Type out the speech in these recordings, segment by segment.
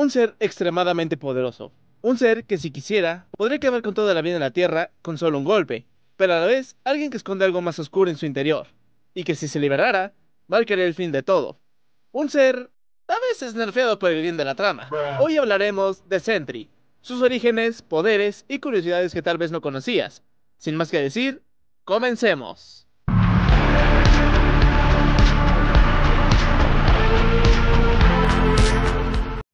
un ser extremadamente poderoso. Un ser que si quisiera, podría acabar con toda la vida en la Tierra con solo un golpe, pero a la vez alguien que esconde algo más oscuro en su interior, y que si se liberara, marcaría el fin de todo. Un ser a veces nerfeado por el bien de la trama. Hoy hablaremos de Sentry, sus orígenes, poderes y curiosidades que tal vez no conocías. Sin más que decir, comencemos.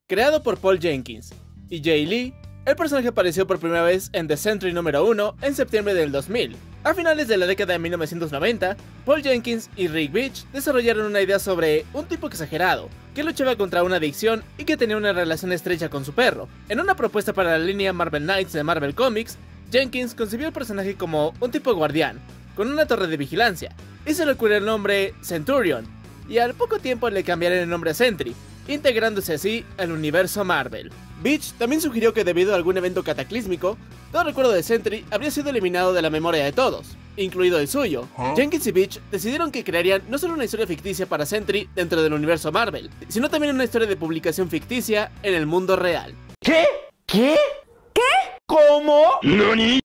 Creado por Paul Jenkins y Jay Lee, el personaje apareció por primera vez en The Sentry número 1 en septiembre del 2000. A finales de la década de 1990, Paul Jenkins y Rick Veitch desarrollaron una idea sobre un tipo exagerado, que luchaba contra una adicción y que tenía una relación estrecha con su perro. En una propuesta para la línea Marvel Knights de Marvel Comics, Jenkins concibió el personaje como un tipo guardián, con una torre de vigilancia, y se le ocurrió el nombre Centurion, y al poco tiempo le cambiaron el nombre a Sentry, integrándose así al universo Marvel. Veitch también sugirió que debido a algún evento cataclísmico, todo recuerdo de Sentry habría sido eliminado de la memoria de todos, incluido el suyo. Jenkins y Veitch decidieron que crearían no solo una historia ficticia para Sentry dentro del universo Marvel, sino también una historia de publicación ficticia en el mundo real. ¿Qué? ¿Qué? ¿Qué? ¿Cómo? ¿Nani?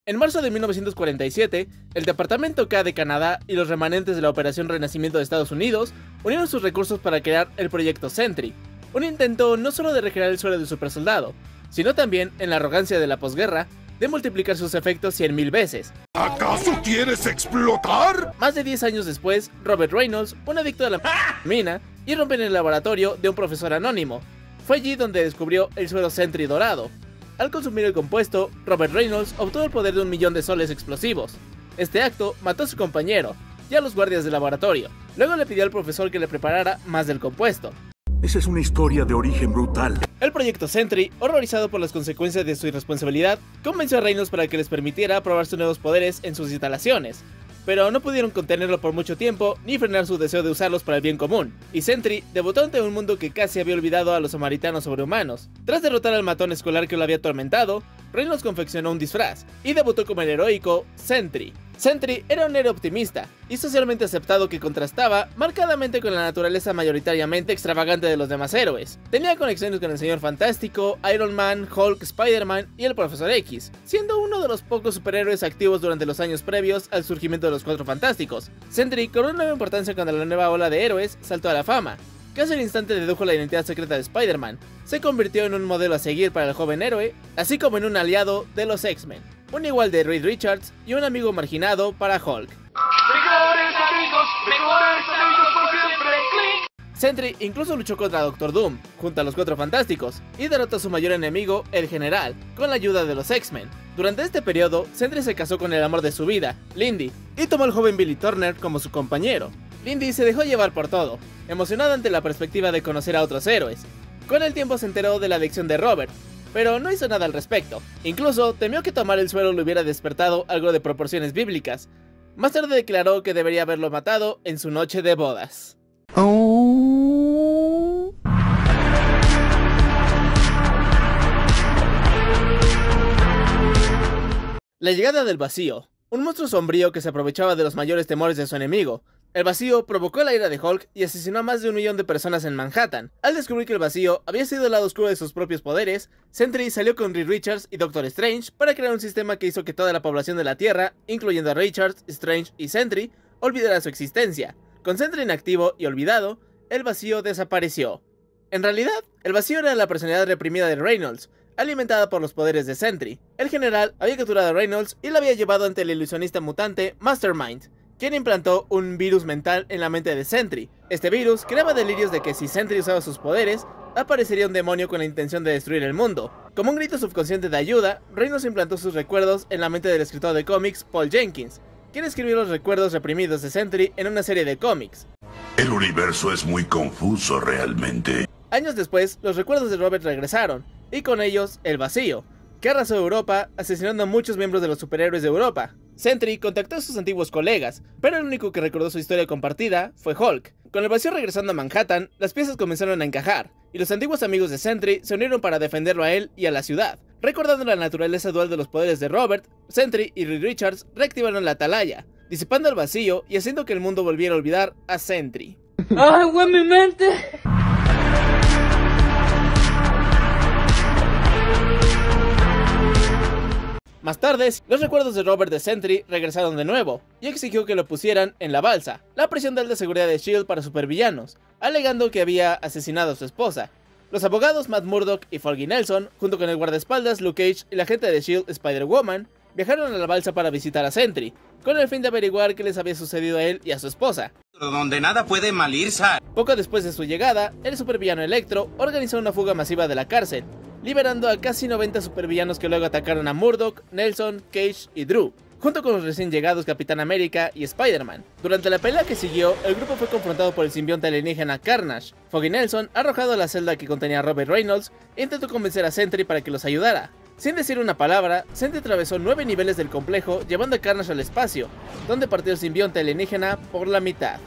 En marzo de 1947, el Departamento K de Canadá y los remanentes de la Operación Renacimiento de Estados Unidos unieron sus recursos para crear el proyecto Sentry, un intento no solo de recrear el suelo del supersoldado, sino también, en la arrogancia de la posguerra, de multiplicar sus efectos 100.000 veces. ¿Acaso quieres explotar? Más de 10 años después, Robert Reynolds, un adicto a la mina, irrumpe en el laboratorio de un profesor anónimo. Fue allí donde descubrió el suero Sentry dorado. Al consumir el compuesto, Robert Reynolds obtuvo el poder de 1.000.000 de soles explosivos. Este acto mató a su compañero y a los guardias del laboratorio. Luego le pidió al profesor que le preparara más del compuesto. Esa es una historia de origen brutal. El proyecto Sentry, horrorizado por las consecuencias de su irresponsabilidad, convenció a Reynolds para que les permitiera probar sus nuevos poderes en sus instalaciones. Pero no pudieron contenerlo por mucho tiempo, ni frenar su deseo de usarlos para el bien común, y Sentry debutó ante un mundo que casi había olvidado a los samaritanos sobrehumanos. Tras derrotar al matón escolar que lo había atormentado, Reynolds confeccionó un disfraz, y debutó como el heroico Sentry. Sentry era un héroe optimista, y socialmente aceptado que contrastaba marcadamente con la naturaleza mayoritariamente extravagante de los demás héroes. Tenía conexiones con el Señor Fantástico, Iron Man, Hulk, Spider-Man y el Profesor X, siendo uno de los pocos superhéroes activos durante los años previos al surgimiento de los Cuatro Fantásticos. Sentry cobró una nueva importancia cuando la nueva ola de héroes saltó a la fama. Casi al instante dedujo la identidad secreta de Spider-Man, se convirtió en un modelo a seguir para el joven héroe, así como en un aliado de los X-Men, un igual de Reed Richards y un amigo marginado para Hulk. Mejores amigos por siempre. Sentry incluso luchó contra Doctor Doom, junto a los Cuatro Fantásticos, y derrotó a su mayor enemigo, el General, con la ayuda de los X-Men. Durante este periodo, Sentry se casó con el amor de su vida, Lindy, y tomó al joven Billy Turner como su compañero. Lindy se dejó llevar por todo, emocionada ante la perspectiva de conocer a otros héroes. Con el tiempo se enteró de la adicción de Robert, pero no hizo nada al respecto. Incluso temió que tomar el suero le hubiera despertado algo de proporciones bíblicas. Más tarde declaró que debería haberlo matado en su noche de bodas. La llegada del Vacío, un monstruo sombrío que se aprovechaba de los mayores temores de su enemigo. El Vacío provocó la ira de Hulk y asesinó a más de 1.000.000 de personas en Manhattan. Al descubrir que el Vacío había sido el lado oscuro de sus propios poderes, Sentry salió con Reed Richards y Doctor Strange para crear un sistema que hizo que toda la población de la Tierra, incluyendo a Richards, Strange y Sentry, olvidara su existencia. Con Sentry inactivo y olvidado, el Vacío desapareció. En realidad, el Vacío era la personalidad reprimida de Reynolds, alimentada por los poderes de Sentry. El general había capturado a Reynolds y lo había llevado ante el ilusionista mutante Mastermind, quien implantó un virus mental en la mente de Sentry. Este virus creaba delirios de que si Sentry usaba sus poderes, aparecería un demonio con la intención de destruir el mundo. Como un grito subconsciente de ayuda, Reynolds implantó sus recuerdos en la mente del escritor de cómics Paul Jenkins, quien escribió los recuerdos reprimidos de Sentry en una serie de cómics. El universo es muy confuso realmente. Años después, los recuerdos de Robert regresaron, y con ellos, el Vacío, que arrasó Europa, asesinando a muchos miembros de los superhéroes de Europa. Sentry contactó a sus antiguos colegas, pero el único que recordó su historia compartida fue Hulk. Con el Vacío regresando a Manhattan, las piezas comenzaron a encajar, y los antiguos amigos de Sentry se unieron para defenderlo a él y a la ciudad. Recordando la naturaleza dual de los poderes de Robert, Sentry y Reed Richards reactivaron la Atalaya, disipando el vacío y haciendo que el mundo volviera a olvidar a Sentry. ¡Ay, güey, mi mente! Más tarde, los recuerdos de Robert de Sentry regresaron de nuevo, y exigió que lo pusieran en la balsa, la prisión de alta seguridad de S.H.I.E.L.D. para supervillanos, alegando que había asesinado a su esposa. Los abogados Matt Murdock y Fergie Nelson, junto con el guardaespaldas Luke Cage y la agente de S.H.I.E.L.D. Spider-Woman, viajaron a la balsa para visitar a Sentry, con el fin de averiguar qué les había sucedido a él y a su esposa. Donde nada puede mal irse. Poco después de su llegada, el supervillano Electro organizó una fuga masiva de la cárcel, liberando a casi 90 supervillanos que luego atacaron a Murdock, Nelson, Cage y Drew, junto con los recién llegados Capitán América y Spider-Man. Durante la pelea que siguió, el grupo fue confrontado por el simbionte alienígena Carnage. Foggy Nelson, arrojado a la celda que contenía a Robert Reynolds, intentó convencer a Sentry para que los ayudara. Sin decir una palabra, Sentry atravesó 9 niveles del complejo, llevando a Carnage al espacio, donde partió el simbionte alienígena por la mitad.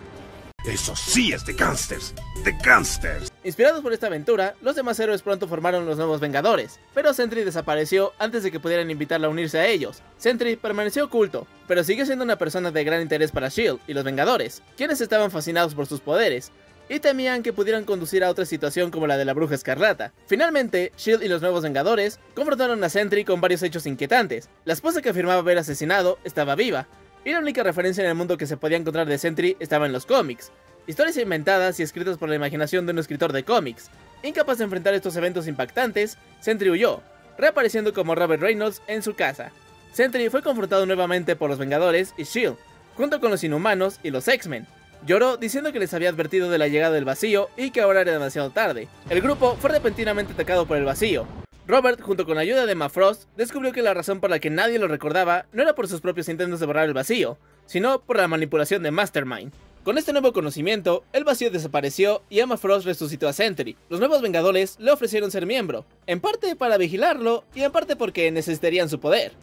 Eso sí es de gángsters. De gángsters. Inspirados por esta aventura, los demás héroes pronto formaron los nuevos Vengadores, pero Sentry desapareció antes de que pudieran invitarla a unirse a ellos. Sentry permaneció oculto, pero siguió siendo una persona de gran interés para S.H.I.E.L.D. y los Vengadores, quienes estaban fascinados por sus poderes, y temían que pudieran conducir a otra situación como la de la Bruja Escarlata. Finalmente, S.H.I.E.L.D. y los nuevos Vengadores confrontaron a Sentry con varios hechos inquietantes. La esposa que afirmaba haber asesinado estaba viva, y la única referencia en el mundo que se podía encontrar de Sentry estaba en los cómics. Historias inventadas y escritas por la imaginación de un escritor de cómics. Incapaz de enfrentar estos eventos impactantes, Sentry huyó, reapareciendo como Robert Reynolds en su casa. Sentry fue confrontado nuevamente por los Vengadores y S.H.I.E.L.D., junto con los Inhumanos y los X-Men. Lloró diciendo que les había advertido de la llegada del vacío y que ahora era demasiado tarde. El grupo fue repentinamente atacado por el vacío. Robert, junto con la ayuda de Emma Frost, descubrió que la razón por la que nadie lo recordaba no era por sus propios intentos de borrar el vacío, sino por la manipulación de Mastermind. Con este nuevo conocimiento, el vacío desapareció y Emma Frost resucitó a Sentry. Los nuevos Vengadores le ofrecieron ser miembro, en parte para vigilarlo y en parte porque necesitarían su poder.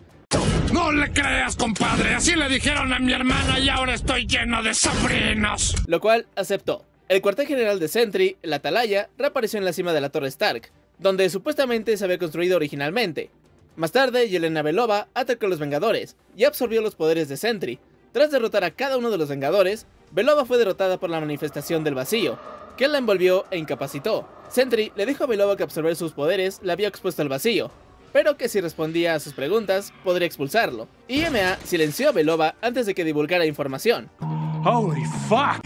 ¡No le creas, compadre! Así le dijeron a mi hermana y ahora estoy lleno de sobrinos. Lo cual aceptó. El cuartel general de Sentry, el Atalaya, reapareció en la cima de la Torre Stark, donde supuestamente se había construido originalmente. Más tarde, Yelena Belova atacó a los Vengadores y absorbió los poderes de Sentry. Tras derrotar a cada uno de los Vengadores, Belova fue derrotada por la manifestación del vacío, que la envolvió e incapacitó. Sentry le dijo a Belova que absorber sus poderes la había expuesto al vacío, pero que si respondía a sus preguntas, podría expulsarlo. IMA silenció a Belova antes de que divulgara información. Holy fuck!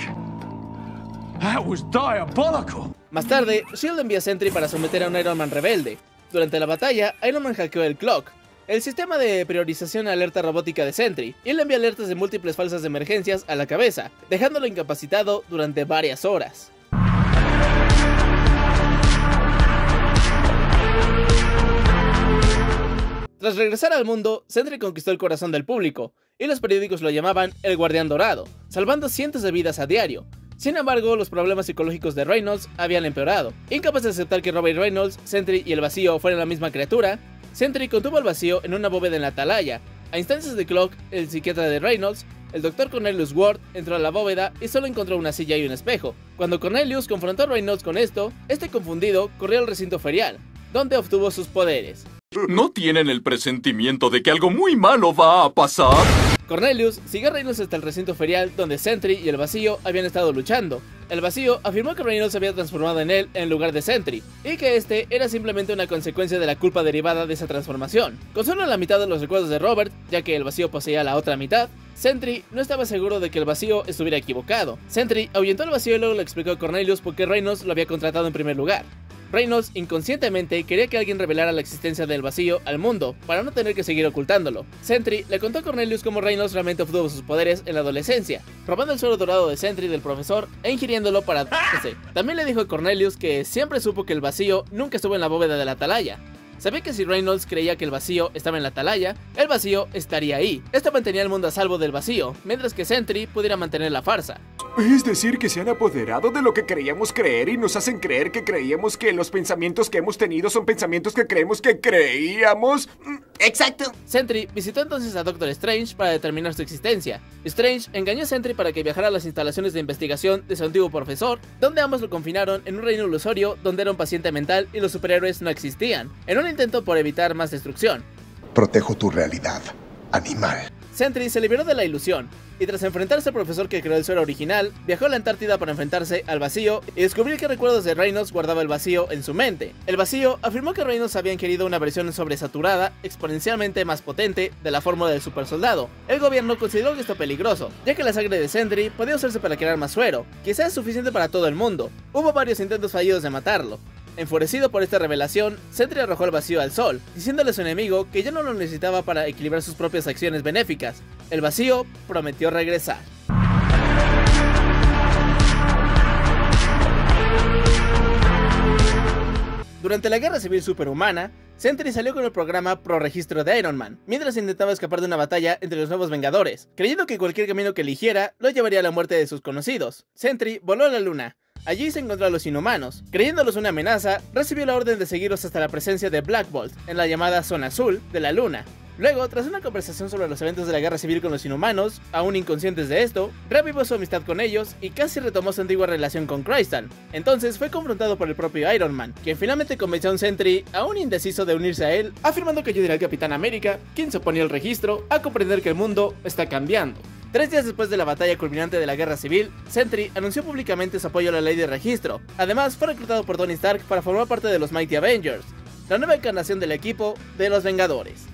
That was diabolical. Más tarde, S.H.I.E.L.D. envió a Sentry para someter a un Iron Man rebelde. Durante la batalla, Iron Man hackeó el Clock, el sistema de priorización y alerta robótica de Sentry, y le envió alertas de múltiples falsas emergencias a la cabeza, dejándolo incapacitado durante varias horas. Tras regresar al mundo, Sentry conquistó el corazón del público, y los periódicos lo llamaban el Guardián Dorado, salvando cientos de vidas a diario. Sin embargo, los problemas psicológicos de Reynolds habían empeorado. Incapaz de aceptar que Robert Reynolds, Sentry y el vacío fueran la misma criatura, Sentry contuvo al vacío en una bóveda en la Atalaya. A instancias de Clock, el psiquiatra de Reynolds, el Dr. Cornelius Ward entró a la bóveda y solo encontró una silla y un espejo. Cuando Cornelius confrontó a Reynolds con esto, este confundido corrió al recinto ferial, donde obtuvo sus poderes. ¿No tienen el presentimiento de que algo muy malo va a pasar? Cornelius siguió a Reynolds hasta el recinto ferial donde Sentry y el vacío habían estado luchando. El vacío afirmó que Reynolds se había transformado en él en lugar de Sentry, y que este era simplemente una consecuencia de la culpa derivada de esa transformación. Con solo la mitad de los recuerdos de Robert, ya que el vacío poseía la otra mitad, Sentry no estaba seguro de que el vacío estuviera equivocado. Sentry ahuyentó al vacío y luego le explicó a Cornelius por qué Reynolds lo había contratado en primer lugar. Reynolds inconscientemente quería que alguien revelara la existencia del vacío al mundo, para no tener que seguir ocultándolo. Sentry le contó a Cornelius cómo Reynolds realmente obtuvo sus poderes en la adolescencia, robando el suero dorado de Sentry del profesor e ingiriéndolo para darse. También le dijo a Cornelius que siempre supo que el vacío nunca estuvo en la bóveda de la Atalaya. Sabía que si Reynolds creía que el vacío estaba en la Atalaya, el vacío estaría ahí. Esto mantenía el mundo a salvo del vacío, mientras que Sentry pudiera mantener la farsa. Es decir, que se han apoderado de lo que creíamos creer y nos hacen creer que creíamos que los pensamientos que hemos tenido son pensamientos que creemos que creíamos. Exacto. Sentry visitó entonces a Doctor Strange para determinar su existencia. Strange engañó a Sentry para que viajara a las instalaciones de investigación de su antiguo profesor, donde ambos lo confinaron en un reino ilusorio donde era un paciente mental y los superhéroes no existían, en un intento por evitar más destrucción. Protejo tu realidad, animal. Sentry se liberó de la ilusión, y tras enfrentarse al profesor que creó el suero original, viajó a la Antártida para enfrentarse al vacío y descubrir que recuerdos de Reynolds guardaba el vacío en su mente. El vacío afirmó que Reynolds había querido una versión sobresaturada, exponencialmente más potente, de la fórmula del supersoldado. El gobierno consideró esto peligroso, ya que la sangre de Sentry podía usarse para crear más suero, quizás suficiente para todo el mundo. Hubo varios intentos fallidos de matarlo. Enfurecido por esta revelación, Sentry arrojó el vacío al sol, diciéndole a su enemigo que ya no lo necesitaba para equilibrar sus propias acciones benéficas. El vacío prometió regresar. Durante la Guerra Civil Superhumana, Sentry salió con el programa Pro Registro de Iron Man, mientras intentaba escapar de una batalla entre los nuevos Vengadores, creyendo que cualquier camino que eligiera lo llevaría a la muerte de sus conocidos. Sentry voló a la luna. Allí se encontró a los Inhumanos. Creyéndolos una amenaza, recibió la orden de seguirlos hasta la presencia de Black Bolt en la llamada Zona Azul de la Luna. Luego, tras una conversación sobre los eventos de la Guerra Civil con los Inhumanos, aún inconscientes de esto, reavivó su amistad con ellos y casi retomó su antigua relación con Crystal. Entonces fue confrontado por el propio Iron Man, quien finalmente convenció a un Sentry, aún indeciso, de unirse a él, afirmando que ayudaría al Capitán América, quien se oponía al registro, a comprender que el mundo está cambiando. 3 días después de la batalla culminante de la Guerra Civil, Sentry anunció públicamente su apoyo a la ley de registro. Además, fue reclutado por Tony Stark para formar parte de los Mighty Avengers, la nueva encarnación del equipo de los Vengadores.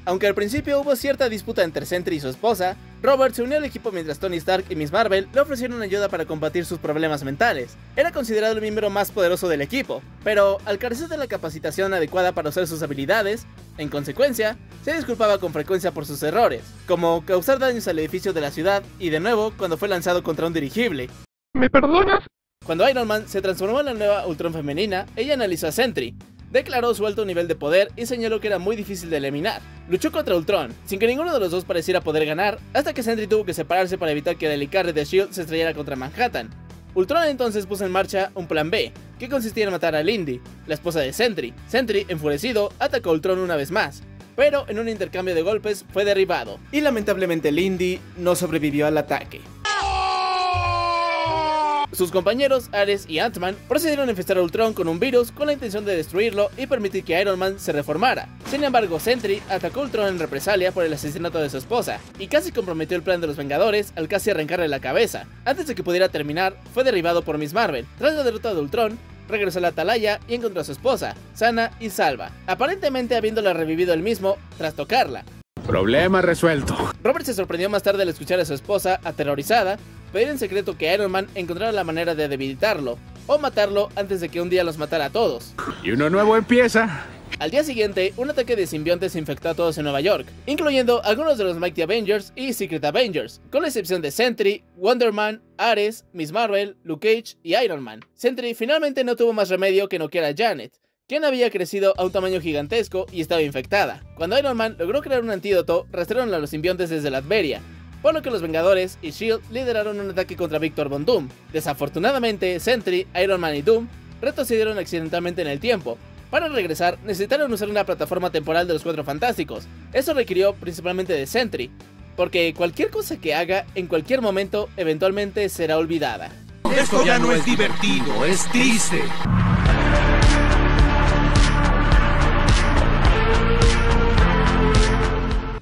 Aunque al principio hubo cierta disputa entre Sentry y su esposa, Robert se unió al equipo mientras Tony Stark y Miss Marvel le ofrecieron ayuda para combatir sus problemas mentales. Era considerado el miembro más poderoso del equipo, pero al carecer de la capacitación adecuada para usar sus habilidades, en consecuencia, se disculpaba con frecuencia por sus errores, como causar daños al edificio de la ciudad y de nuevo cuando fue lanzado contra un dirigible. ¿Me perdonas? Cuando Iron Man se transformó en la nueva Ultron femenina, ella analizó a Sentry, declaró su alto nivel de poder y señaló que era muy difícil de eliminar. Luchó contra Ultron, sin que ninguno de los dos pareciera poder ganar, hasta que Sentry tuvo que separarse para evitar que el helicarrier de S.H.I.E.L.D. se estrellara contra Manhattan. Ultron entonces puso en marcha un plan B, que consistía en matar a Lindy, la esposa de Sentry. Sentry, enfurecido, atacó a Ultron una vez más, pero en un intercambio de golpes fue derribado, y lamentablemente Lindy no sobrevivió al ataque. Sus compañeros, Ares y Ant-Man, procedieron a infestar a Ultron con un virus con la intención de destruirlo y permitir que Iron Man se reformara. Sin embargo, Sentry atacó a Ultron en represalia por el asesinato de su esposa, y casi comprometió el plan de los Vengadores al casi arrancarle la cabeza. Antes de que pudiera terminar, fue derribado por Miss Marvel. Tras la derrota de Ultron, regresó a la atalaya y encontró a su esposa, sana y salva, aparentemente habiéndola revivido él mismo tras tocarla. Problema resuelto. Robert se sorprendió más tarde al escuchar a su esposa, aterrorizada, pedir en secreto que Iron Man encontrara la manera de debilitarlo o matarlo antes de que un día los matara a todos. Y uno nuevo empieza. Al día siguiente, un ataque de simbiontes infectó a todos en Nueva York, incluyendo algunos de los Mighty Avengers y Secret Avengers, con la excepción de Sentry, Wonder Man, Ares, Miss Marvel, Luke Cage y Iron Man. Sentry finalmente no tuvo más remedio que noquear a Janet, quien había crecido a un tamaño gigantesco y estaba infectada. Cuando Iron Man logró crear un antídoto, rastrearon a los simbiontes desde Latveria, por lo que los Vengadores y S.H.I.E.L.D. lideraron un ataque contra Victor Von Doom. Desafortunadamente, Sentry, Iron Man y Doom retrocedieron accidentalmente en el tiempo. Para regresar, necesitaron usar una plataforma temporal de los Cuatro Fantásticos. Eso requirió principalmente de Sentry, porque cualquier cosa que haga en cualquier momento eventualmente será olvidada. Esto ya no es divertido, es triste.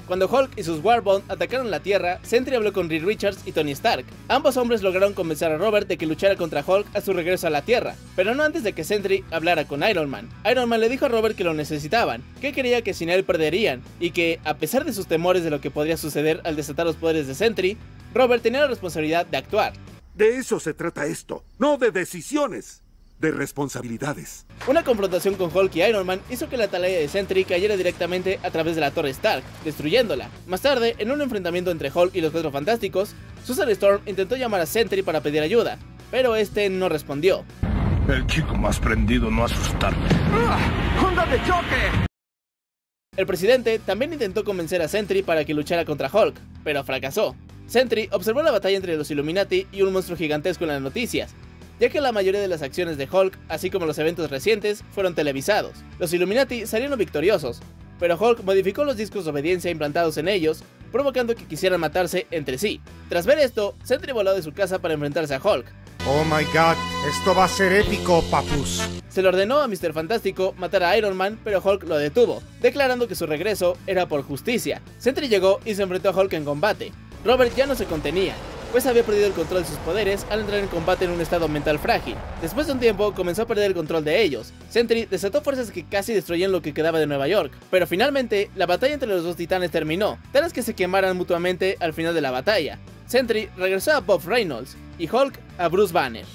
Cuando Hulk y sus Warbond atacaron la Tierra, Sentry habló con Reed Richards y Tony Stark. Ambos hombres lograron convencer a Robert de que luchara contra Hulk a su regreso a la Tierra, pero no antes de que Sentry hablara con Iron Man. Iron Man le dijo a Robert que lo necesitaban, que creía que sin él perderían, y que, a pesar de sus temores de lo que podría suceder al desatar los poderes de Sentry, Robert tenía la responsabilidad de actuar. De eso se trata esto, no de decisiones, de responsabilidades. Una confrontación con Hulk y Iron Man hizo que la atalaya de Sentry cayera directamente a través de la Torre Stark, destruyéndola. Más tarde, en un enfrentamiento entre Hulk y los Cuatro Fantásticos, Susan Storm intentó llamar a Sentry para pedir ayuda, pero este no respondió. El chico más prendido no asustarme. ¡Onda de choque! El presidente también intentó convencer a Sentry para que luchara contra Hulk, pero fracasó. Sentry observó la batalla entre los Illuminati y un monstruo gigantesco en las noticias, ya que la mayoría de las acciones de Hulk, así como los eventos recientes, fueron televisados. Los Illuminati salieron victoriosos, pero Hulk modificó los discos de obediencia implantados en ellos, provocando que quisieran matarse entre sí. Tras ver esto, Sentry voló de su casa para enfrentarse a Hulk, Oh my god, esto va a ser épico, papus. Se le ordenó a Mr. Fantástico matar a Iron Man, pero Hulk lo detuvo, declarando que su regreso era por justicia. Sentry llegó y se enfrentó a Hulk en combate. Robert ya no se contenía, pues había perdido el control de sus poderes al entrar en combate en un estado mental frágil. Después de un tiempo comenzó a perder el control de ellos. Sentry desató fuerzas que casi destruían lo que quedaba de Nueva York, pero finalmente la batalla entre los dos titanes terminó, tras que se quemaran mutuamente al final de la batalla. Sentry regresó a Bob Reynolds y Hulk a Bruce Banner.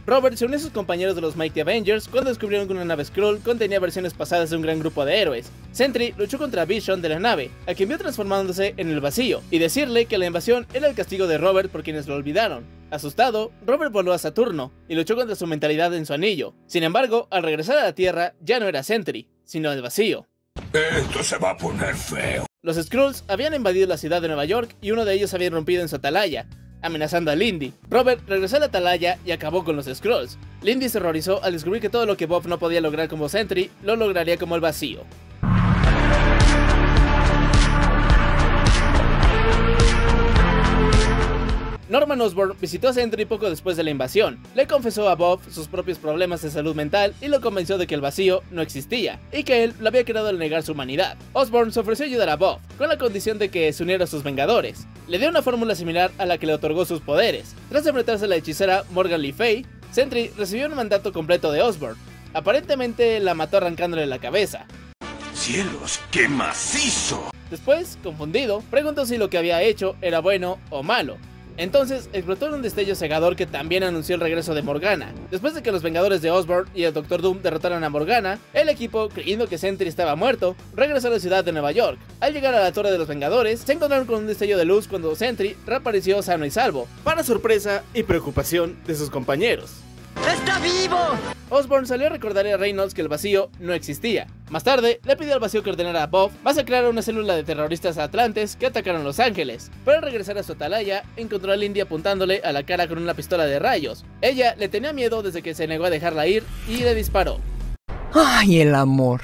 Robert se unió a sus compañeros de los Mighty Avengers cuando descubrieron que una nave Skrull contenía versiones pasadas de un gran grupo de héroes. Sentry luchó contra Vision de la nave, a quien vio transformándose en el vacío, y decirle que la invasión era el castigo de Robert por quienes lo olvidaron. Asustado, Robert voló a Saturno y luchó contra su mentalidad en su anillo. Sin embargo, al regresar a la Tierra ya no era Sentry, sino el vacío. Esto se va a poner feo. Los Skrulls habían invadido la ciudad de Nueva York y uno de ellos había irrumpido en su atalaya, amenazando a Lindy. Robert regresó a la atalaya y acabó con los Skrulls. Lindy se horrorizó al descubrir que todo lo que Bob no podía lograr como Sentry, lo lograría como el vacío. Norman Osborn visitó a Sentry poco después de la invasión. Le confesó a Bob sus propios problemas de salud mental y lo convenció de que el vacío no existía, y que él lo había creado al negar su humanidad. Osborn se ofreció a ayudar a Bob, con la condición de que se uniera a sus Vengadores. Le dio una fórmula similar a la que le otorgó sus poderes. Tras enfrentarse a la hechicera Morgan Le Fay, Sentry recibió un mandato completo de Osborn. Aparentemente la mató arrancándole la cabeza. ¡Cielos, qué macizo! Después, confundido, preguntó si lo que había hecho era bueno o malo. Entonces explotó en un destello cegador que también anunció el regreso de Morgana. Después de que los Vengadores de Osborn y el Doctor Doom derrotaran a Morgana, el equipo, creyendo que Sentry estaba muerto, regresó a la ciudad de Nueva York. Al llegar a la Torre de los Vengadores, se encontraron con un destello de luz cuando Sentry reapareció sano y salvo, para sorpresa y preocupación de sus compañeros. ¡Está vivo! Osborn salió a recordarle a Reynolds que el vacío no existía. Más tarde, le pidió al vacío que ordenara a Bob masacrar a una célula de terroristas atlantes que atacaron Los Ángeles. Pero al regresar a su atalaya, encontró a Lindy apuntándole a la cara con una pistola de rayos. Ella le tenía miedo desde que se negó a dejarla ir y le disparó. ¡Ay, el amor!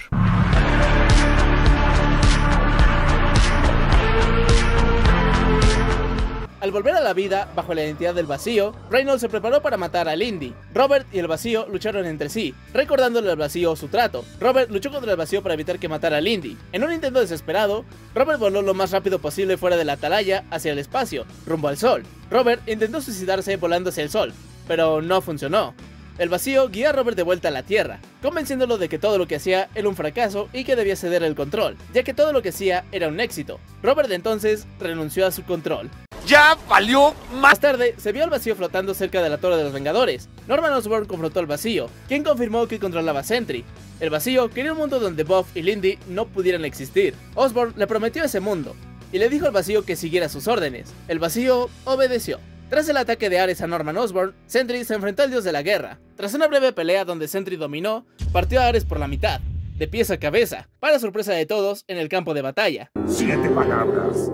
Al volver a la vida, bajo la identidad del vacío, Reynolds se preparó para matar a Lindy. Robert y el vacío lucharon entre sí, recordándole al vacío su trato. Robert luchó contra el vacío para evitar que matara a Lindy. En un intento desesperado, Robert voló lo más rápido posible fuera de la atalaya hacia el espacio, rumbo al sol. Robert intentó suicidarse volando hacia el sol, pero no funcionó. El vacío guió a Robert de vuelta a la Tierra, convenciéndolo de que todo lo que hacía era un fracaso y que debía ceder el control, ya que todo lo que hacía era un éxito. Robert entonces renunció a su control. ¡Ya valió Más tarde, se vio al vacío flotando cerca de la Torre de los Vengadores. Norman Osborn confrontó al vacío, quien confirmó que controlaba a Sentry. El vacío quería un mundo donde Bob y Lindy no pudieran existir. Osborn le prometió ese mundo, y le dijo al vacío que siguiera sus órdenes. El vacío obedeció. Tras el ataque de Ares a Norman Osborn, Sentry se enfrentó al dios de la guerra. Tras una breve pelea donde Sentry dominó, partió a Ares por la mitad, de pies a cabeza, para sorpresa de todos en el campo de batalla. 7 palabras.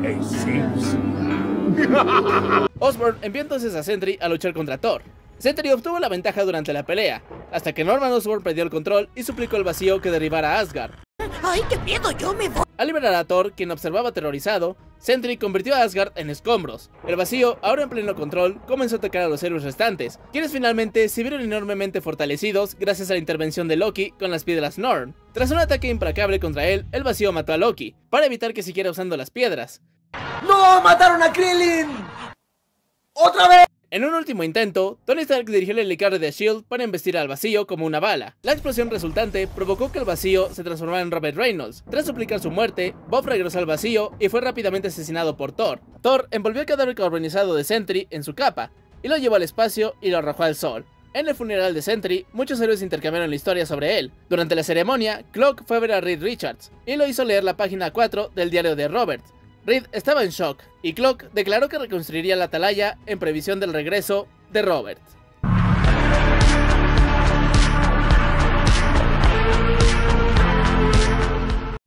Exist. Osborn envió entonces a Sentry a luchar contra Thor. Sentry obtuvo la ventaja durante la pelea, hasta que Norman Osborn perdió el control y suplicó al vacío que derribara a Asgard. ¡Ay, qué miedo! ¡Yo me voy! Al liberar a Thor, quien observaba aterrorizado, Sentry convirtió a Asgard en escombros. El vacío, ahora en pleno control, comenzó a atacar a los héroes restantes, quienes finalmente se vieron enormemente fortalecidos gracias a la intervención de Loki con las piedras Norn. Tras un ataque implacable contra él, el vacío mató a Loki, para evitar que siguiera usando las piedras. ¡No! ¡Mataron a Krillin! ¡Otra vez! En un último intento, Tony Stark dirigió el helicarro de S.H.I.E.L.D. para embestir al vacío como una bala. La explosión resultante provocó que el vacío se transformara en Robert Reynolds. Tras suplicar su muerte, Bob regresó al vacío y fue rápidamente asesinado por Thor. Thor envolvió el cadáver carbonizado de Sentry en su capa, y lo llevó al espacio y lo arrojó al sol. En el funeral de Sentry, muchos héroes intercambiaron la historia sobre él. Durante la ceremonia, Cloak fue a ver a Reed Richards, y lo hizo leer la página 4 del diario de Robert. Reed estaba en shock, y Cloak declaró que reconstruiría la atalaya en previsión del regreso de Robert.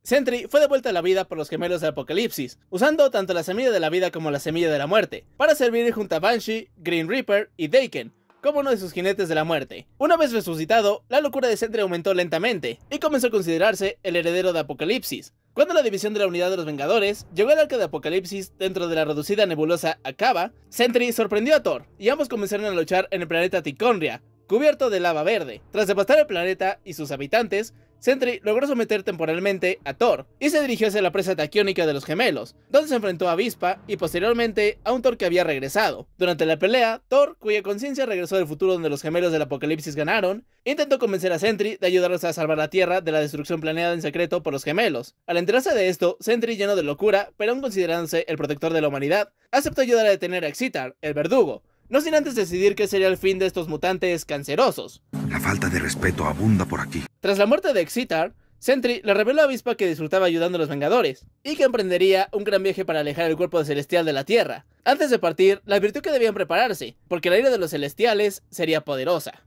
Sentry fue devuelta a la vida por los gemelos del Apocalipsis, usando tanto la semilla de la vida como la semilla de la muerte, para servir junto a Banshee, Green Reaper y Daken, como uno de sus jinetes de la muerte. Una vez resucitado, la locura de Sentry aumentó lentamente, y comenzó a considerarse el heredero de Apocalipsis. Cuando la división de la Unidad de los Vengadores llegó al Arca de Apocalipsis dentro de la reducida nebulosa Akaba, Sentry sorprendió a Thor y ambos comenzaron a luchar en el planeta Ticonria, cubierto de lava verde. Tras devastar el planeta y sus habitantes, Sentry logró someter temporalmente a Thor y se dirigió hacia la presa taquiónica de los gemelos, donde se enfrentó a Avispa y posteriormente a un Thor que había regresado. Durante la pelea, Thor, cuya conciencia regresó del futuro donde los gemelos del apocalipsis ganaron, intentó convencer a Sentry de ayudarlos a salvar la Tierra de la destrucción planeada en secreto por los gemelos. Al enterarse de esto, Sentry, lleno de locura, pero aún considerándose el protector de la humanidad, aceptó ayudar a detener a Exitar, el verdugo, no sin antes decidir qué sería el fin de estos mutantes cancerosos. La falta de respeto abunda por aquí. Tras la muerte de Exitar, Sentry le reveló a Avispa que disfrutaba ayudando a los Vengadores, y que emprendería un gran viaje para alejar el cuerpo celestial de la Tierra. Antes de partir, le advirtió que debían prepararse, porque la ira de los celestiales sería poderosa.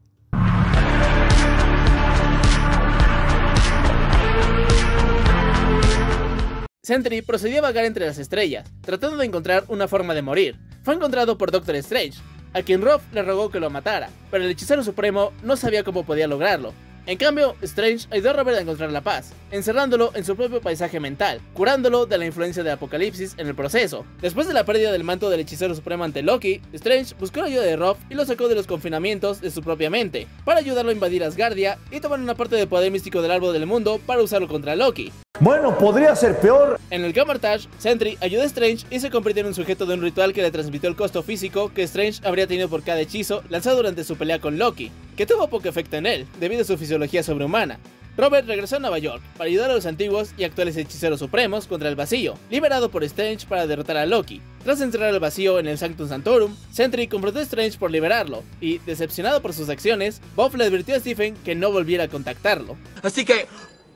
Sentry procedió a vagar entre las estrellas, tratando de encontrar una forma de morir. Fue encontrado por Doctor Strange, a quien Roth le rogó que lo matara, pero el hechicero supremo no sabía cómo podía lograrlo. En cambio, Strange ayudó a Robert a encontrar la paz, encerrándolo en su propio paisaje mental, curándolo de la influencia de Apocalipsis en el proceso. Después de la pérdida del manto del hechicero supremo ante Loki, Strange buscó la ayuda de Roth y lo sacó de los confinamientos de su propia mente, para ayudarlo a invadir Asgardia y tomar una parte del poder místico del árbol del mundo para usarlo contra Loki. Bueno, podría ser peor. En el Kamar-Taj, Sentry ayudó a Strange y se convirtió en un sujeto de un ritual que le transmitió el costo físico que Strange habría tenido por cada hechizo lanzado durante su pelea con Loki, que tuvo poco efecto en él, debido a su fisiología sobrehumana. Robert regresó a Nueva York para ayudar a los antiguos y actuales hechiceros supremos contra el vacío, liberado por Strange para derrotar a Loki. Tras encerrar el vacío en el Sanctum Sanctorum, Sentry confrontó a Strange por liberarlo, y, decepcionado por sus acciones, Bob le advirtió a Stephen que no volviera a contactarlo. Así que,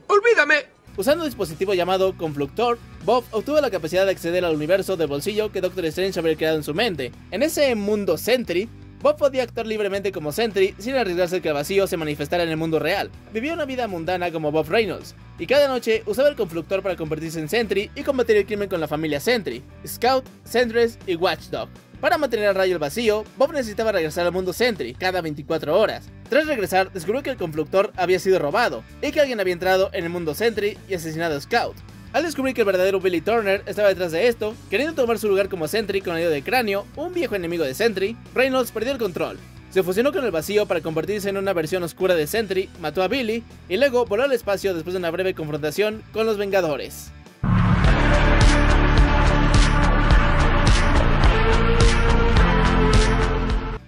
olvídame. Usando un dispositivo llamado Confluctor, Bob obtuvo la capacidad de acceder al universo del bolsillo que Doctor Strange había creado en su mente. En ese mundo Sentry, Bob podía actuar libremente como Sentry sin arriesgarse a que el vacío se manifestara en el mundo real. Vivía una vida mundana como Bob Reynolds, y cada noche usaba el Confluctor para convertirse en Sentry y combatir el crimen con la familia Sentry, Scout, Sentries y Watchdog. Para mantener a raya el vacío, Bob necesitaba regresar al mundo Sentry cada 24 horas. Tras regresar, descubrió que el Confluctor había sido robado, y que alguien había entrado en el mundo Sentry y asesinado a Scout. Al descubrir que el verdadero Billy Turner estaba detrás de esto, queriendo tomar su lugar como Sentry con ayuda de Cráneo, un viejo enemigo de Sentry, Reynolds perdió el control. Se fusionó con el vacío para convertirse en una versión oscura de Sentry, mató a Billy, y luego voló al espacio después de una breve confrontación con los Vengadores.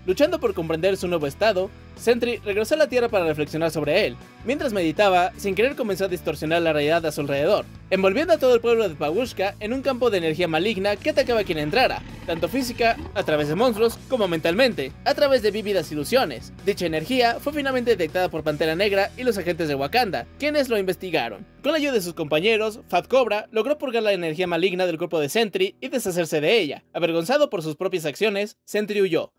Luchando por comprender su nuevo estado, Sentry regresó a la Tierra para reflexionar sobre él. Mientras meditaba, sin querer comenzó a distorsionar la realidad a su alrededor, envolviendo a todo el pueblo de Babushka en un campo de energía maligna que atacaba a quien entrara, tanto física, a través de monstruos, como mentalmente, a través de vívidas ilusiones. Dicha energía fue finalmente detectada por Pantera Negra y los agentes de Wakanda, quienes lo investigaron. Con la ayuda de sus compañeros, Fat Cobra logró purgar la energía maligna del cuerpo de Sentry y deshacerse de ella. Avergonzado por sus propias acciones, Sentry huyó.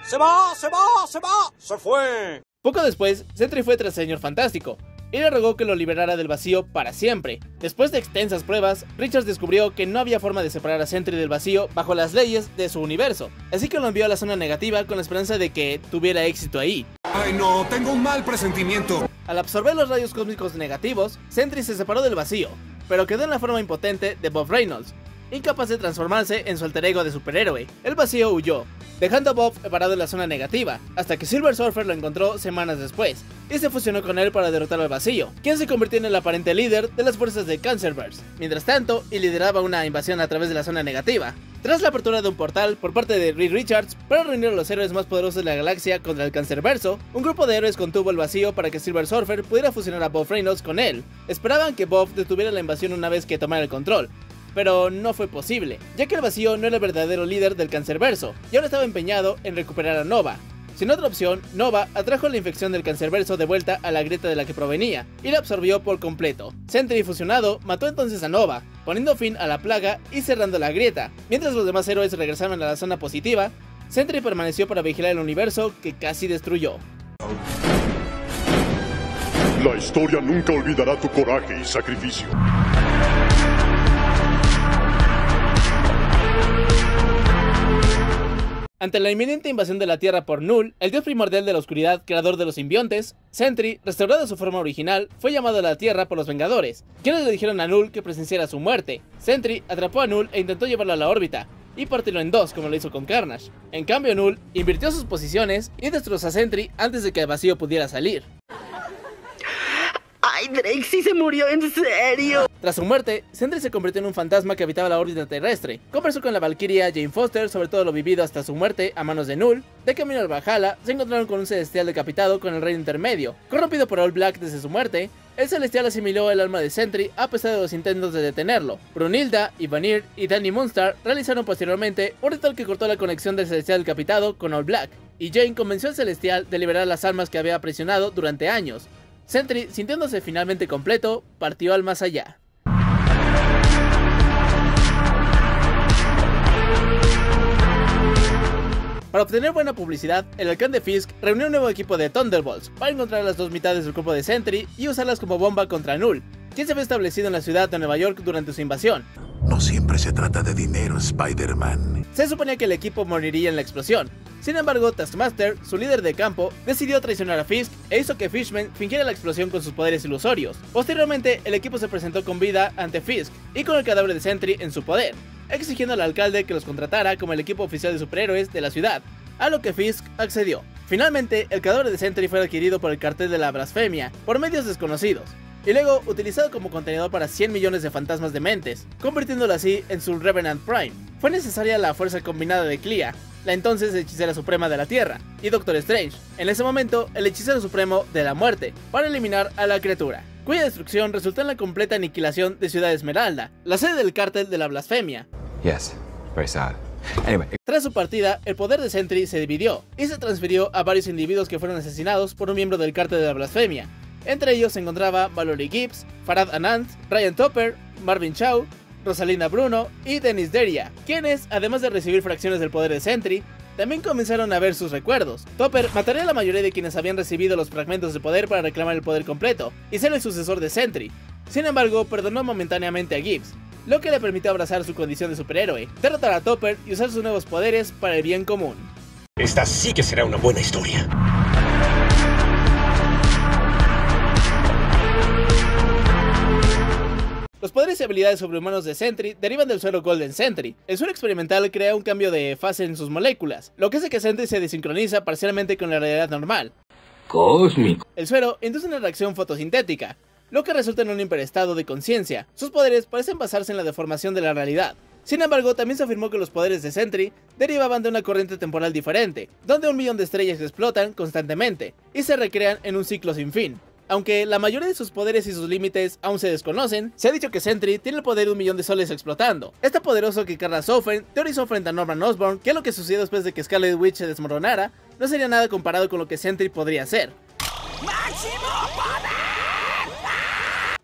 ¡Se va! ¡Se va! ¡Se va! ¡Se fue! Poco después, Sentry fue tras el Señor Fantástico y le rogó que lo liberara del vacío para siempre. Después de extensas pruebas, Richards descubrió que no había forma de separar a Sentry del vacío bajo las leyes de su universo, así que lo envió a la zona negativa con la esperanza de que tuviera éxito ahí. ¡Ay no! ¡Tengo un mal presentimiento! Al absorber los rayos cósmicos negativos, Sentry se separó del vacío, pero quedó en la forma impotente de Bob Reynolds, incapaz de transformarse en su alter ego de superhéroe. El vacío huyó, dejando a Bob parado en la zona negativa, hasta que Silver Surfer lo encontró semanas después, y se fusionó con él para derrotar al vacío, quien se convirtió en el aparente líder de las fuerzas de Cancerverse, mientras tanto, y lideraba una invasión a través de la zona negativa. Tras la apertura de un portal por parte de Reed Richards para reunir a los héroes más poderosos de la galaxia contra el Cancerverso, un grupo de héroes contuvo el vacío para que Silver Surfer pudiera fusionar a Bob Reynolds con él. Esperaban que Bob detuviera la invasión una vez que tomara el control, pero no fue posible, ya que el vacío no era el verdadero líder del Cancerverso, y ahora estaba empeñado en recuperar a Nova. Sin otra opción, Nova atrajo la infección del Cancerverso de vuelta a la grieta de la que provenía, y la absorbió por completo. Sentry fusionado mató entonces a Nova, poniendo fin a la plaga y cerrando la grieta. Mientras los demás héroes regresaban a la zona positiva, Sentry permaneció para vigilar el universo que casi destruyó. La historia nunca olvidará tu coraje y sacrificio. Ante la inminente invasión de la Tierra por Null, el dios primordial de la oscuridad, creador de los simbiontes, Sentry, restaurado a su forma original, fue llamado a la Tierra por los Vengadores, quienes le dijeron a Null que presenciara su muerte. Sentry atrapó a Null e intentó llevarlo a la órbita, y partirlo en dos como lo hizo con Carnage. En cambio Null invirtió sus posiciones y destrozó a Sentry antes de que el vacío pudiera salir. ¡Ay, Drake sí se murió en serio! Tras su muerte, Sentry se convirtió en un fantasma que habitaba la órbita terrestre. Conversó con la Valkyria Jane Foster sobre todo lo vivido hasta su muerte a manos de Null. De camino al Valhalla, se encontraron con un celestial decapitado con el reino intermedio. Corrompido por All Black desde su muerte, el celestial asimiló el alma de Sentry a pesar de los intentos de detenerlo. Brunilda, Vanir y Dani Moonstar realizaron posteriormente un ritual que cortó la conexión del celestial decapitado con All Black, y Jane convenció al celestial de liberar las almas que había aprisionado durante años. Sentry, sintiéndose finalmente completo, partió al más allá. Para obtener buena publicidad, el alcalde Fisk reunió un nuevo equipo de Thunderbolts para encontrar las dos mitades del cuerpo de Sentry y usarlas como bomba contra Null, quien se había establecido en la ciudad de Nueva York durante su invasión. No siempre se trata de dinero, Spider-Man. Se suponía que el equipo moriría en la explosión. Sin embargo, Taskmaster, su líder de campo, decidió traicionar a Fisk e hizo que Fishman fingiera la explosión con sus poderes ilusorios. Posteriormente, el equipo se presentó con vida ante Fisk y con el cadáver de Sentry en su poder, exigiendo al alcalde que los contratara como el equipo oficial de superhéroes de la ciudad, a lo que Fisk accedió. Finalmente, el cadáver de Sentry fue adquirido por el cartel de la blasfemia por medios desconocidos, y luego utilizado como contenedor para 100 millones de fantasmas dementes, convirtiéndolo así en su Revenant Prime. Fue necesaria la fuerza combinada de Clea, la entonces hechicera suprema de la Tierra, y Doctor Strange, en ese momento el hechicero supremo de la muerte, para eliminar a la criatura, cuya destrucción resultó en la completa aniquilación de Ciudad Esmeralda, la sede del cártel de la blasfemia. Yes, very sad. Anyway. Tras su partida, el poder de Sentry se dividió y se transfirió a varios individuos que fueron asesinados por un miembro del cártel de la blasfemia. Entre ellos se encontraba Mallory Gibbs, Farhad Anand, Ryan Topper, Marvin Shaw, Rosalina Bruno y Dennis Deria, quienes, además de recibir fracciones del poder de Sentry, también comenzaron a ver sus recuerdos. Topper mataría a la mayoría de quienes habían recibido los fragmentos de poder para reclamar el poder completo y ser el sucesor de Sentry. Sin embargo, perdonó momentáneamente a Gibbs, lo que le permitió abrazar su condición de superhéroe, derrotar a Topper y usar sus nuevos poderes para el bien común. Esta sí que será una buena historia. Los poderes y habilidades sobrehumanos de Sentry derivan del suero Golden Sentry. El suero experimental crea un cambio de fase en sus moléculas, lo que hace que Sentry se desincroniza parcialmente con la realidad normal. Cósmico. El suero induce una reacción fotosintética, lo que resulta en un hiperestado de conciencia. Sus poderes parecen basarse en la deformación de la realidad. Sin embargo, también se afirmó que los poderes de Sentry derivaban de una corriente temporal diferente, donde 1 millón de estrellas explotan constantemente y se recrean en un ciclo sin fin. Aunque la mayoría de sus poderes y sus límites aún se desconocen, se ha dicho que Sentry tiene el poder de 1 millón de soles explotando. Es tan poderoso que Kara Sofen teorizó frente a Norman Osborn que lo que sucedió después de que Scarlet Witch se desmoronara no sería nada comparado con lo que Sentry podría hacer. ¡Máximo poder!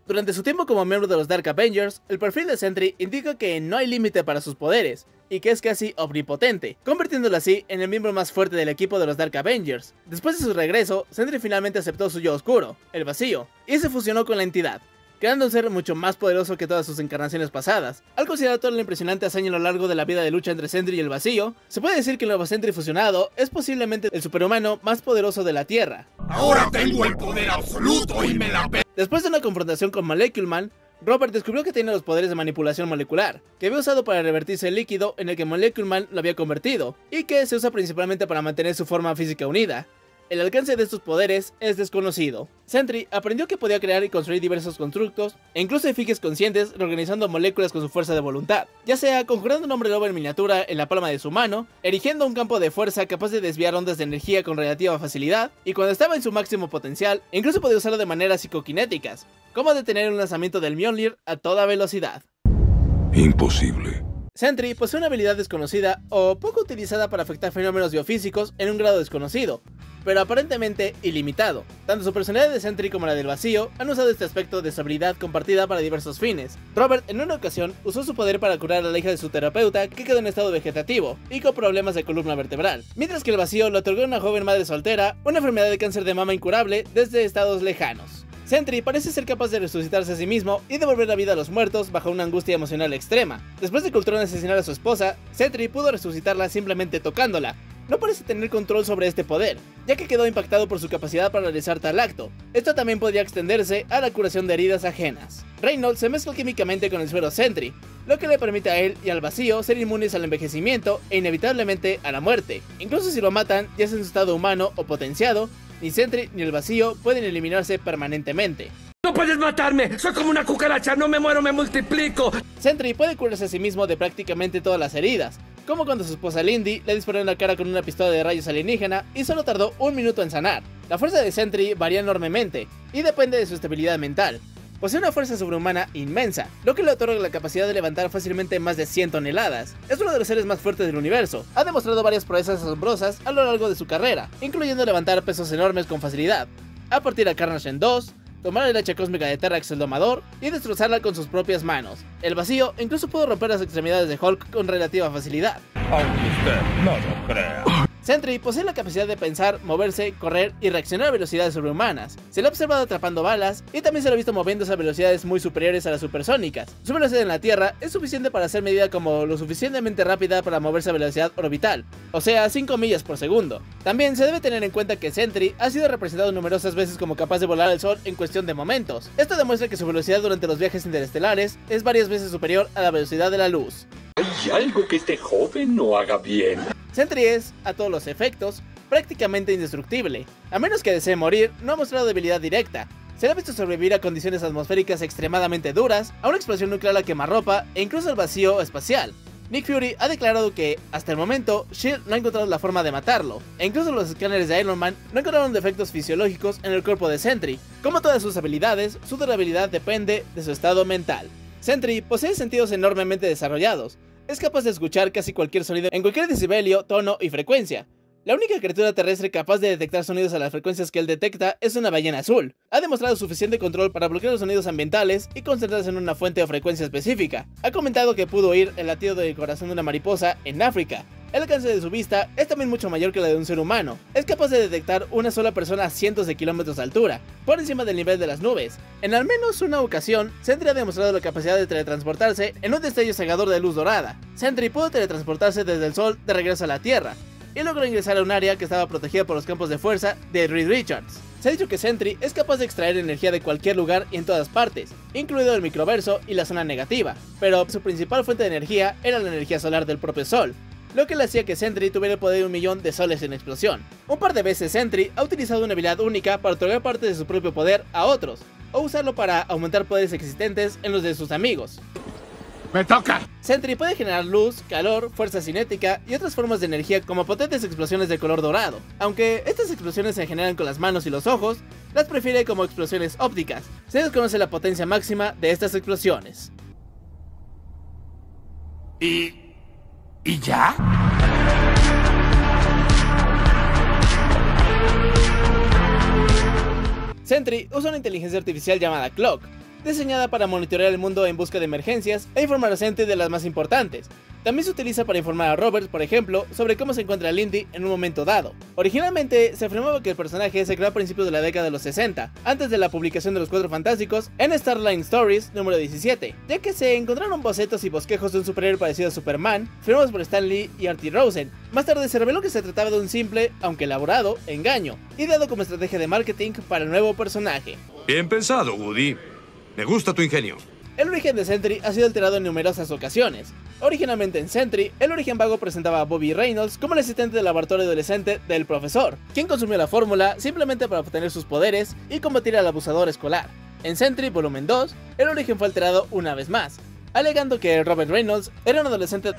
Durante su tiempo como miembro de los Dark Avengers, el perfil de Sentry indica que no hay límite para sus poderes, y que es casi omnipotente, convirtiéndolo así en el miembro más fuerte del equipo de los Dark Avengers. Después de su regreso, Sentry finalmente aceptó su yo oscuro, el vacío, y se fusionó con la entidad, creando un ser mucho más poderoso que todas sus encarnaciones pasadas. Al considerar toda la impresionante hazaña a lo largo de la vida de lucha entre Sentry y el vacío, se puede decir que el nuevo Sentry fusionado es posiblemente el superhumano más poderoso de la Tierra. ¡Ahora tengo el poder absoluto y me la pe... Después de una confrontación con Molecule Man, Robert descubrió que tiene los poderes de manipulación molecular, que había usado para revertirse el líquido en el que Molecule Man lo había convertido, y que se usa principalmente para mantener su forma física unida. El alcance de estos poderes es desconocido. Sentry aprendió que podía crear y construir diversos constructos, e incluso edificios conscientes reorganizando moléculas con su fuerza de voluntad, ya sea conjurando un hombre lobo en miniatura en la palma de su mano, erigiendo un campo de fuerza capaz de desviar ondas de energía con relativa facilidad, y cuando estaba en su máximo potencial, incluso podía usarlo de maneras psicoquinéticas, como detener un lanzamiento del Mjolnir a toda velocidad. Imposible. Sentry posee una habilidad desconocida o poco utilizada para afectar fenómenos biofísicos en un grado desconocido, pero aparentemente ilimitado. Tanto su personalidad de Sentry como la del vacío han usado este aspecto de su habilidad compartida para diversos fines. Robert en una ocasión usó su poder para curar a la hija de su terapeuta que quedó en estado vegetativo y con problemas de columna vertebral, mientras que el vacío le otorgó a una joven madre soltera una enfermedad de cáncer de mama incurable desde estados lejanos. Sentry parece ser capaz de resucitarse a sí mismo y devolver la vida a los muertos bajo una angustia emocional extrema. Después de que Ultron asesinara a su esposa, Sentry pudo resucitarla simplemente tocándola. No parece tener control sobre este poder, ya que quedó impactado por su capacidad para realizar tal acto. Esto también podría extenderse a la curación de heridas ajenas. Reynolds se mezcla químicamente con el suero Sentry, lo que le permite a él y al vacío ser inmunes al envejecimiento e inevitablemente a la muerte. Incluso si lo matan, ya sea en su estado humano o potenciado, ni Sentry ni el vacío pueden eliminarse permanentemente. ¡No puedes matarme! ¡Soy como una cucaracha! ¡No me muero, me multiplico! Sentry puede curarse a sí mismo de prácticamente todas las heridas, como cuando su esposa Lindy le disparó en la cara con una pistola de rayos alienígena y solo tardó 1 minuto en sanar. La fuerza de Sentry varía enormemente y depende de su estabilidad mental. Posee una fuerza sobrehumana inmensa, lo que le otorga la capacidad de levantar fácilmente más de 100 toneladas. Es uno de los seres más fuertes del universo. Ha demostrado varias proezas asombrosas a lo largo de su carrera, incluyendo levantar pesos enormes con facilidad, a partir a Carnage en 2, tomar el hacha cósmica de Terrax el Domador y destrozarla con sus propias manos. El vacío incluso pudo romper las extremidades de Hulk con relativa facilidad. Aunque usted no lo crea. Sentry posee la capacidad de pensar, moverse, correr y reaccionar a velocidades sobrehumanas. Se le ha observado atrapando balas y también se le ha visto moviéndose a velocidades muy superiores a las supersónicas. Su velocidad en la Tierra es suficiente para ser medida como lo suficientemente rápida para moverse a velocidad orbital, o sea 5 millas por segundo. También se debe tener en cuenta que Sentry ha sido representado numerosas veces como capaz de volar al sol en cuestión de momentos. Esto demuestra que su velocidad durante los viajes interestelares es varias veces superior a la velocidad de la luz. ¿Hay algo que este joven no haga bien? Sentry es, a todos los efectos, prácticamente indestructible. A menos que desee morir, no ha mostrado debilidad directa. Se le ha visto sobrevivir a condiciones atmosféricas extremadamente duras, a una explosión nuclear a quemarropa e incluso al vacío espacial. Nick Fury ha declarado que, hasta el momento, S.H.I.E.L.D. no ha encontrado la forma de matarlo, e incluso los escáneres de Iron Man no encontraron defectos fisiológicos en el cuerpo de Sentry. Como todas sus habilidades, su durabilidad depende de su estado mental. Sentry posee sentidos enormemente desarrollados. Es capaz de escuchar casi cualquier sonido en cualquier decibelio, tono y frecuencia. La única criatura terrestre capaz de detectar sonidos a las frecuencias que él detecta es una ballena azul. Ha demostrado suficiente control para bloquear los sonidos ambientales y concentrarse en una fuente o frecuencia específica. Ha comentado que pudo oír el latido del corazón de una mariposa en África. El alcance de su vista es también mucho mayor que la de un ser humano. Es capaz de detectar una sola persona a cientos de kilómetros de altura, por encima del nivel de las nubes. En al menos una ocasión, Sentry ha demostrado la capacidad de teletransportarse en un destello cegador de luz dorada. Sentry pudo teletransportarse desde el Sol de regreso a la Tierra, y logró ingresar a un área que estaba protegida por los campos de fuerza de Reed Richards. Se ha dicho que Sentry es capaz de extraer energía de cualquier lugar y en todas partes, incluido el microverso y la zona negativa, pero su principal fuente de energía era la energía solar del propio Sol, lo que le hacía que Sentry tuviera el poder de 1 millón de soles en explosión. Un par de veces Sentry ha utilizado una habilidad única para otorgar parte de su propio poder a otros, o usarlo para aumentar poderes existentes en los de sus amigos. ¡Me toca! Sentry puede generar luz, calor, fuerza cinética y otras formas de energía como potentes explosiones de color dorado. Aunque estas explosiones se generan con las manos y los ojos, las prefiere como explosiones ópticas. Se desconoce la potencia máxima de estas explosiones. ¿Y ya? Sentry usa una inteligencia artificial llamada Clock, diseñada para monitorear el mundo en busca de emergencias e informar a Sentry de las más importantes. También se utiliza para informar a Roberts, por ejemplo, sobre cómo se encuentra Lindy en un momento dado. Originalmente se afirmaba que el personaje se creó a principios de la década de los 60, antes de la publicación de los Cuatro Fantásticos en Starline Stories número 17, ya que se encontraron bocetos y bosquejos de un superhéroe parecido a Superman, firmados por Stan Lee y Artie Rosen. Más tarde se reveló que se trataba de un simple, aunque elaborado, engaño, ideado como estrategia de marketing para el nuevo personaje. Bien pensado, Woody. Me gusta tu ingenio. El origen de Sentry ha sido alterado en numerosas ocasiones. Originalmente en Sentry, el origen vago presentaba a Bobby Reynolds como el asistente del laboratorio adolescente del profesor, quien consumió la fórmula simplemente para obtener sus poderes y combatir al abusador escolar. En Sentry Volumen 2, el origen fue alterado una vez más, alegando que Robert Reynolds era un adolescente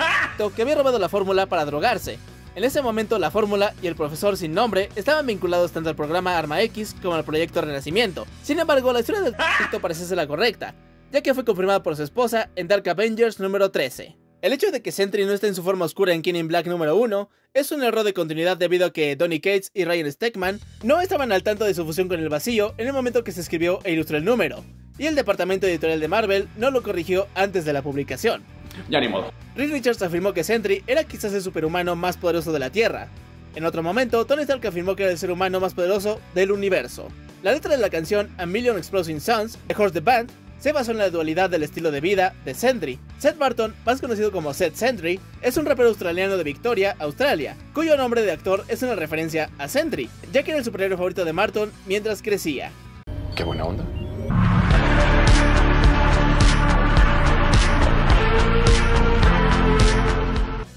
que había robado la fórmula para drogarse. En ese momento, la fórmula y el profesor sin nombre estaban vinculados tanto al programa Arma X como al proyecto Renacimiento. Sin embargo, la historia del parece ser la correcta, ya que fue confirmada por su esposa en Dark Avengers número 13. El hecho de que Sentry no esté en su forma oscura en King in Black número 1 es un error de continuidad debido a que Donny Cates y Ryan Stegman no estaban al tanto de su fusión con el vacío en el momento que se escribió e ilustró el número, y el departamento editorial de Marvel no lo corrigió antes de la publicación. Ya ni modo. Reed Richards afirmó que Sentry era quizás el superhumano más poderoso de la Tierra. En otro momento, Tony Stark afirmó que era el ser humano más poderoso del universo. La letra de la canción A Million Exploding Suns de Horse the Band se basó en la dualidad del estilo de vida de Sentry. Seth Barton, más conocido como Seth Sentry, es un rapero australiano de Victoria, Australia, cuyo nombre de actor es una referencia a Sentry, ya que era el superhéroe favorito de Marton mientras crecía. Qué buena onda.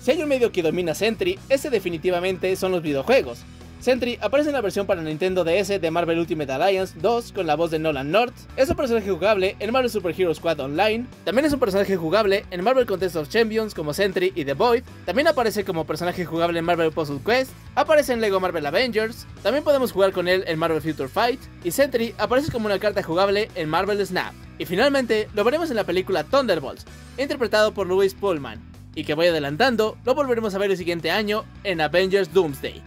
Si hay un medio que domina Sentry, ese definitivamente son los videojuegos. Sentry aparece en la versión para Nintendo DS de Marvel Ultimate Alliance 2 con la voz de Nolan North. Es un personaje jugable en Marvel Super Hero Squad Online. También es un personaje jugable en Marvel Contest of Champions como Sentry y The Void. También aparece como personaje jugable en Marvel Puzzle Quest. Aparece en Lego Marvel Avengers. También podemos jugar con él en Marvel Future Fight. Y Sentry aparece como una carta jugable en Marvel Snap. Y finalmente lo veremos en la película Thunderbolts, interpretado por Louis Pullman. Y que voy adelantando, lo volveremos a ver el siguiente año en Avengers Doomsday.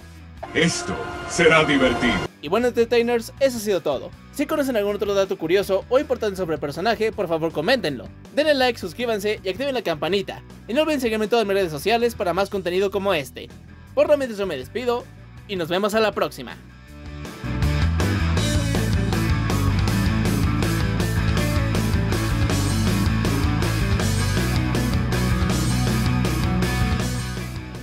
Esto será divertido. Y bueno, entertainers, eso ha sido todo. Si conocen algún otro dato curioso o importante sobre el personaje, por favor coméntenlo. Denle like, suscríbanse y activen la campanita. Y no olviden seguirme en todas mis redes sociales para más contenido como este. Por lo menos yo me despido y nos vemos a la próxima.